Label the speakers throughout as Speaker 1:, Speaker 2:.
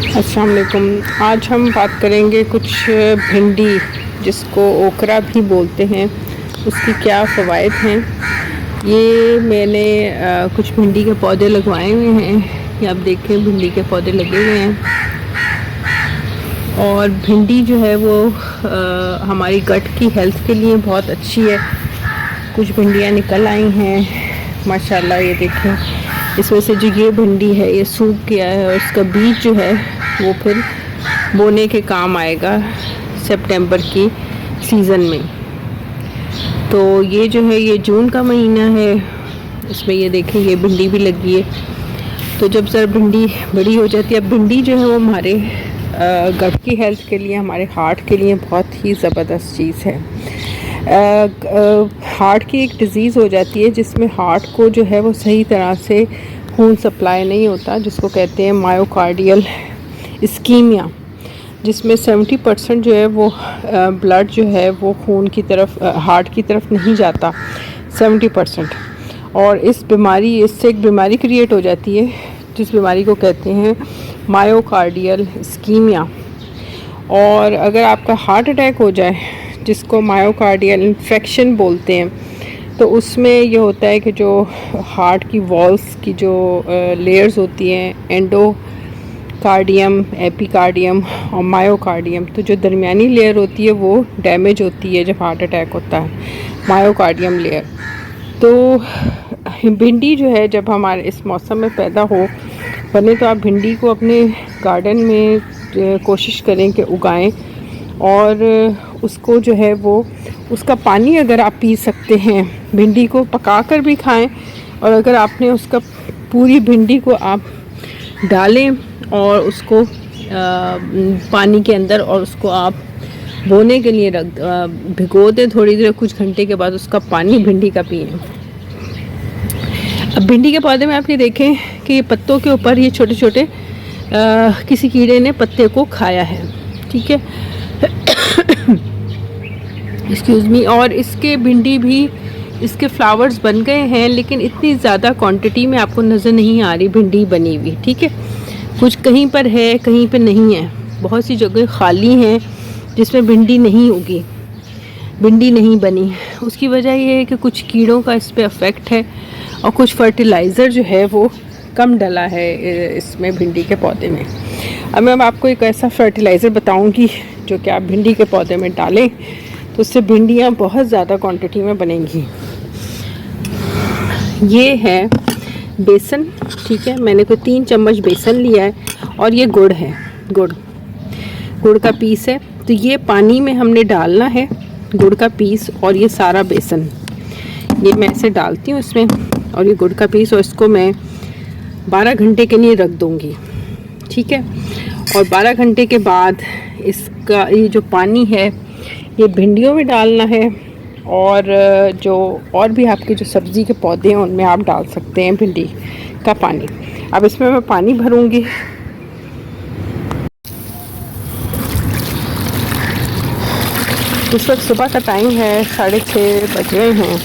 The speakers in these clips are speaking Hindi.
Speaker 1: अस्सलाम वालेकुम। आज हम बात करेंगे कुछ भिंडी, जिसको ओकरा भी बोलते हैं, उसकी क्या फ़वाइद हैं। ये मैंने कुछ भिंडी के पौधे लगवाए हुए हैं। ये आप देखें, भिंडी के पौधे लगे हुए हैं। और भिंडी जो है वो हमारी गट की हेल्थ के लिए बहुत अच्छी है। कुछ भिंडियाँ निकल आई हैं माशाल्लाह। ये देखें, इसमें से जो ये भिंडी है ये सूख गया है और इसका बीज जो है वो फिर बोने के काम आएगा सितंबर की सीज़न में। तो ये जो है ये जून का महीना है। इसमें ये देखें, ये भिंडी भी लगी है। तो जब ज़रा भिंडी बड़ी हो जाती है, अब भिंडी जो है वो हमारे गट की हेल्थ के लिए, हमारे हार्ट के लिए बहुत ही ज़बरदस्त चीज़ है। हार्ट की एक डिज़ीज़ हो जाती है जिसमें हार्ट को जो है वो सही तरह से खून सप्लाई नहीं होता, जिसको कहते हैं मायोकार्डियल इस्कीमिया, जिसमें 70% जो है वो ब्लड जो है वो खून की तरफ, हार्ट की तरफ नहीं जाता 70%। और इस बीमारी, इससे एक बीमारी क्रिएट हो जाती है जिस बीमारी को कहते हैं मायोकार्डियल इस्कीमिया। और अगर आपका हार्ट अटैक हो जाए, जिसको मायोकार्डियल इन्फेक्शन बोलते हैं, तो उसमें ये होता है कि जो हार्ट की वॉल्स की जो लेयर्स होती हैं, एंडोकार्डियम, एपिकार्डियम और मायोकार्डियम, तो जो दरमियानी लेयर होती है वो डैमेज होती है जब हार्ट अटैक होता है, मायोकार्डियम लेयर। तो भिंडी जो है जब हमारे इस मौसम में पैदा हो बने, तो आप भिंडी को अपने गार्डन में कोशिश करें कि उगाएं। और उसको जो है वो, उसका पानी अगर आप पी सकते हैं, भिंडी को पका कर भी खाएं। और अगर आपने उसका पूरी भिंडी को आप डालें और उसको पानी के अंदर, और उसको आप बोने के लिए भिगो दें थोड़ी देर, कुछ घंटे के बाद उसका पानी भिंडी का पिएं। अब भिंडी के पौधे में आप ये देखें कि ये पत्तों के ऊपर ये छोटे छोटे किसी कीड़े ने पत्ते को खाया है, ठीक है, एक्सक्यूज़ मी। और इसके भिंडी भी, इसके फ्लावर्स बन गए हैं, लेकिन इतनी ज़्यादा क्वांटिटी में आपको नज़र नहीं आ रही भिंडी बनी हुई, ठीक है। कुछ कहीं पर है, कहीं पर नहीं है। बहुत सी जगह खाली हैं जिसमें भिंडी नहीं उगी, भिंडी नहीं बनी। उसकी वजह ये है कि कुछ कीड़ों का इस पर अफेक्ट है और कुछ फर्टिलाइज़र जो है वो कम डला है इसमें, भिंडी के पौधे में। अब मैं आपको एक ऐसा फर्टिलाइज़र बताऊंगी जो कि आप भिंडी के पौधे में डालें तो उससे भिंडियाँ बहुत ज़्यादा क्वांटिटी में बनेंगी। ये है बेसन, ठीक है। मैंने कोई 3 चम्मच बेसन लिया है और ये गुड़ है, गुड़ का पीस है। तो ये पानी में हमने डालना है, गुड़ का पीस और ये सारा बेसन, ये मैं ऐसे डालती हूँ इसमें, और ये गुड़ का पीस, और इसको मैं 12 घंटे के लिए रख दूँगी, ठीक है। और 12 घंटे के बाद इसका ये जो पानी है ये भिंडियों में डालना है। और जो और भी आपके जो सब्ज़ी के पौधे हैं उनमें आप डाल सकते हैं भिंडी का पानी। अब इसमें मैं पानी भरूँगी। इस वक्त सुबह का टाइम है, 6:30 बज रहे हैं।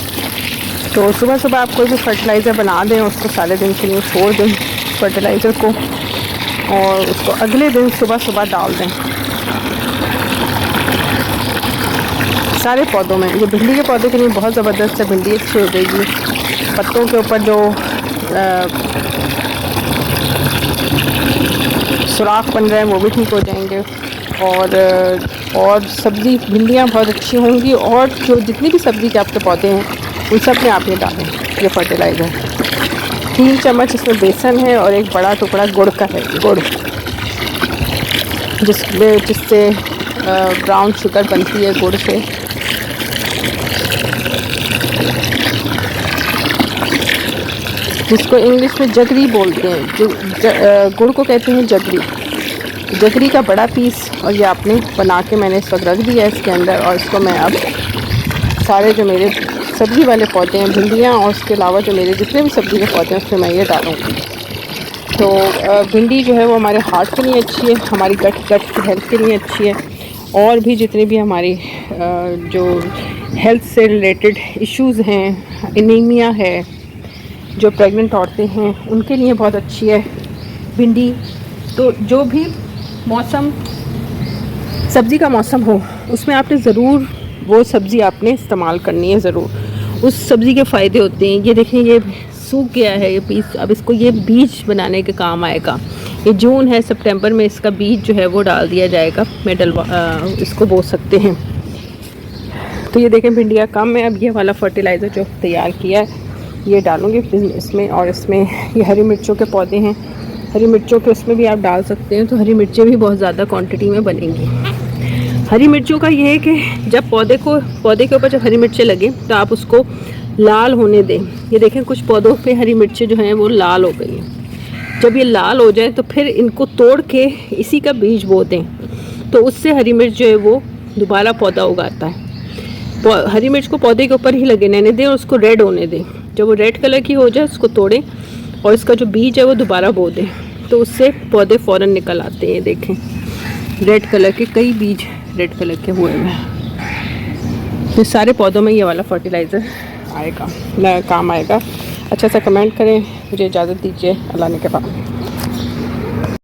Speaker 1: तो सुबह सुबह आप कोई भी फर्टिलाइज़र बना दें, उसको सारे दिन के लिए छोड़ दें फर्टिलाइज़र को, और उसको अगले दिन सुबह सुबह डाल दें सारे पौधों में। ये भिंडी के पौधे के लिए बहुत ज़बरदस्त है, भिंडी अच्छी हो जाएगी। पत्तों के ऊपर जो सुराख बन रहे हैं वो भी ठीक हो जाएंगे। और सब्ज़ी, भिंडियाँ बहुत अच्छी होंगी। और जो जितनी भी सब्ज़ी के आपके पौधे हैं उन सब में आप ये डालें ये फर्टिलाइज़र। 3 चम्मच इसमें बेसन है और एक बड़ा टुकड़ा गुड़ का है, गुड़ जिससे ब्राउन शुगर बनती है गुड़ से। जिसको इंग्लिश में जगरी बोलते हैं, जो गुड़ को कहते हैं जगरी का बड़ा पीस। और ये आपने बना के मैंने इस वक्त रख दिया है इसके अंदर। और इसको मैं अब सारे जो मेरे सब्ज़ी वाले पौधे हैं, भिंडियाँ, और उसके अलावा जो मेरे जितने भी सब्ज़ी के पौधे हैं उसमें मैं ये डालूँगी। तो भिंडी जो है वो हमारे हार्ट के लिए अच्छी है, हमारी गट की हेल्थ के लिए अच्छी है। और भी जितने भी हमारी जो हेल्थ से रिलेटेड इश्यूज़ हैं, एनीमिया है, जो प्रेग्नेंट औरतें हैं उनके लिए बहुत अच्छी है भिंडी। तो जो भी मौसम सब्ज़ी का मौसम हो उसमें आपने ज़रूर वो सब्ज़ी आपने इस्तेमाल करनी है ज़रूर। उस सब्ज़ी के फ़ायदे होते हैं। ये देखें ये सूख गया है ये पीस, अब इसको ये बीज बनाने के काम आएगा। ये जून है, सितंबर में इसका बीज जो है वो डाल दिया जाएगा, इसको बो सकते हैं। तो ये देखें भिंडियाँ कम है। अब ये वाला फर्टिलाइज़र जो तैयार किया है ये डालूँगी इसमें, और इसमें ये हरी मिर्चों के पौधे हैं, हरी मिर्चों के उसमें भी आप डाल सकते हैं। तो हरी मिर्चें भी बहुत ज़्यादा क्वांटिटी में बनेंगी। हरी मिर्चों का ये है कि जब पौधे के ऊपर जब हरी मिर्चें लगे तो आप उसको लाल होने दें। ये देखें कुछ पौधों पे हरी मिर्चें जो हैं वो लाल हो गई हैं। जब ये लाल हो जाए तो फिर इनको तोड़ के इसी का बीज बो दें, तो उससे हरी मिर्च जो है वो दोबारा पौधा उगाता है। हरी मिर्च को पौधे के ऊपर ही लगे रहने दें और उसको रेड होने दें। जब वो रेड कलर की हो जाए उसको तोड़ें और इसका जो बीज है वो दोबारा बो दें, तो उससे पौधे फ़ौरन निकल आते हैं। देखें रेड कलर के कई बीज रेड कलर के हुए हैं। तो सारे पौधों में ये वाला फर्टिलाइज़र आएगा, काम आएगा। अच्छा सा कमेंट करें। मुझे इजाज़त दीजिए। अल्लाह ने के बाद।